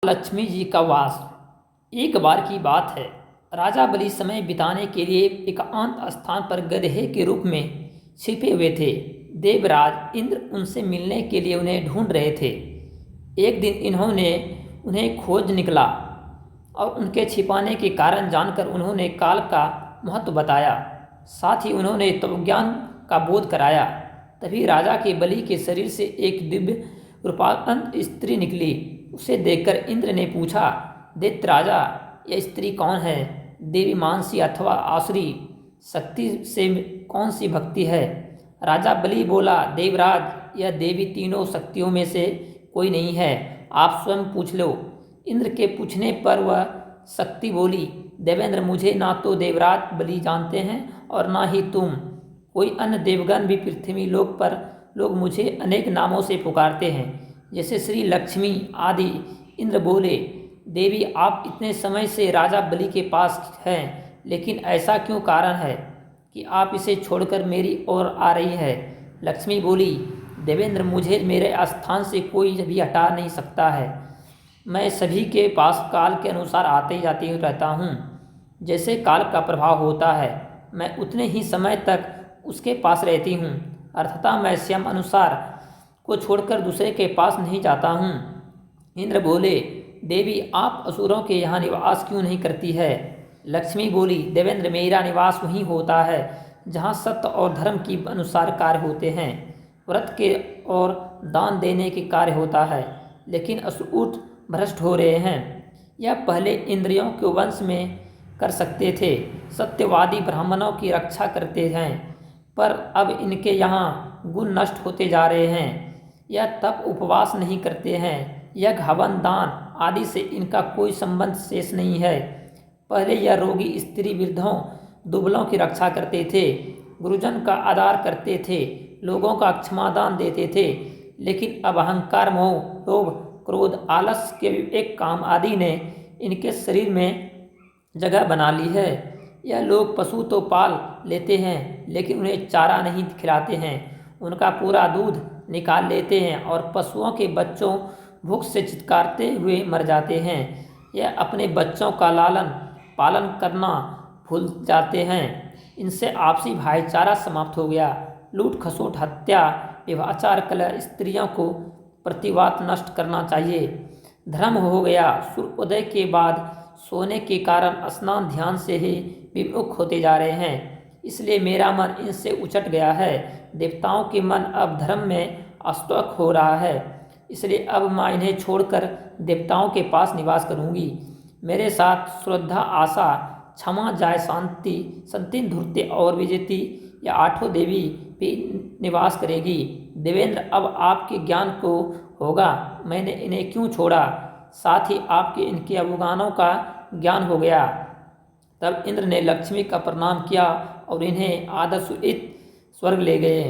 लक्ष्मी जी का वास। एक बार की बात है, राजा बलि समय बिताने के लिए एकांत स्थान पर गधे के रूप में छिपे हुए थे। देवराज इंद्र उनसे मिलने के लिए उन्हें ढूंढ रहे थे। एक दिन इन्होंने उन्हें खोज निकला और उनके छिपाने के कारण जानकर उन्होंने काल का महत्व बताया। साथ ही उन्होंने तत्वज्ञान का बोध कराया। तभी राजा के बलि के शरीर से एक दिव्य रूपांत स्त्री निकली। उसे देखकर इंद्र ने पूछा, दैत्य राजा, यह स्त्री कौन है? देवी मानसी अथवा आसुरी शक्ति से कौन सी भक्ति है? राजा बलि बोला, देवराज, यह देवी तीनों शक्तियों में से कोई नहीं है, आप स्वयं पूछ लो। इंद्र के पूछने पर वह शक्ति बोली, देवेंद्र, मुझे ना तो देवराज बलि जानते हैं और ना ही तुम। कोई अन्य देवगण भी पृथ्वी लोक पर लोग मुझे अनेक नामों से पुकारते हैं, जैसे श्री लक्ष्मी आदि। इंद्र बोले, देवी, आप इतने समय से राजा बलि के पास हैं, लेकिन ऐसा क्यों कारण है कि आप इसे छोड़कर मेरी ओर आ रही है? लक्ष्मी बोली, देवेंद्र, मुझे मेरे स्थान से कोई भी हटा नहीं सकता है। मैं सभी के पास काल के अनुसार आते जाते रहता हूँ। जैसे काल का प्रभाव होता है, मैं उतने ही समय तक उसके पास रहती हूँ। अर्थात मैं स्वयं अनुसार को छोड़कर दूसरे के पास नहीं जाता हूँ। इंद्र बोले, देवी, आप असुरों के यहाँ निवास क्यों नहीं करती है? लक्ष्मी बोली, देवेंद्र, मेरा निवास वहीं होता है जहाँ सत्य और धर्म की अनुसार कार्य होते हैं, व्रत के और दान देने के कार्य होता है। लेकिन असुर भ्रष्ट हो रहे हैं। यह पहले इंद्रियों के वंश में कर सकते थे, सत्यवादी ब्राह्मणों की रक्षा करते हैं, पर अब इनके यहाँ गुण नष्ट होते जा रहे हैं। यह तप उपवास नहीं करते हैं, यह हवन दान आदि से इनका कोई संबंध शेष नहीं है। पहले यह रोगी स्त्री वृद्धों दुबलों की रक्षा करते थे, गुरुजन का आदर करते थे, लोगों का क्षमादान देते थे। लेकिन अब अहंकार, मोह, लोभ, क्रोध, आलस के विवेक, काम आदि ने इनके शरीर में जगह बना ली है। यह लोग पशु तो पाल लेते हैं, लेकिन उन्हें चारा नहीं खिलाते हैं, उनका पूरा दूध निकाल लेते हैं और पशुओं के बच्चों भूख से चित्कारते हुए मर जाते हैं। यह अपने बच्चों का लालन पालन करना भूल जाते हैं। इनसे आपसी भाईचारा समाप्त हो गया। लूट खसोट, हत्या, व्यभिचार, कलह, स्त्रियों को प्रतिवाद नष्ट करना चाहिए। धर्म हो गया। सूर्योदय के बाद सोने के कारण स्नान ध्यान से ही विमुख होते जा रहे हैं। इसलिए मेरा मन इनसे उचट गया है। देवताओं के मन अब धर्म में अस्तक हो रहा है, इसलिए अब मैं इन्हें छोड़कर देवताओं के पास निवास करूंगी। मेरे साथ श्रद्धा, आशा, क्षमा, जाय, शांति, संतिन, धूर्ति और विजयती, यह आठों देवी भी निवास करेगी। देवेंद्र, अब आपके ज्ञान को होगा मैंने इन्हें क्यों छोड़ा, साथ ही आपके इनके अवगानों का ज्ञान हो गया। तब इंद्र ने लक्ष्मी का प्रणाम किया और इन्हें आदर सहित स्वर्ग ले गए।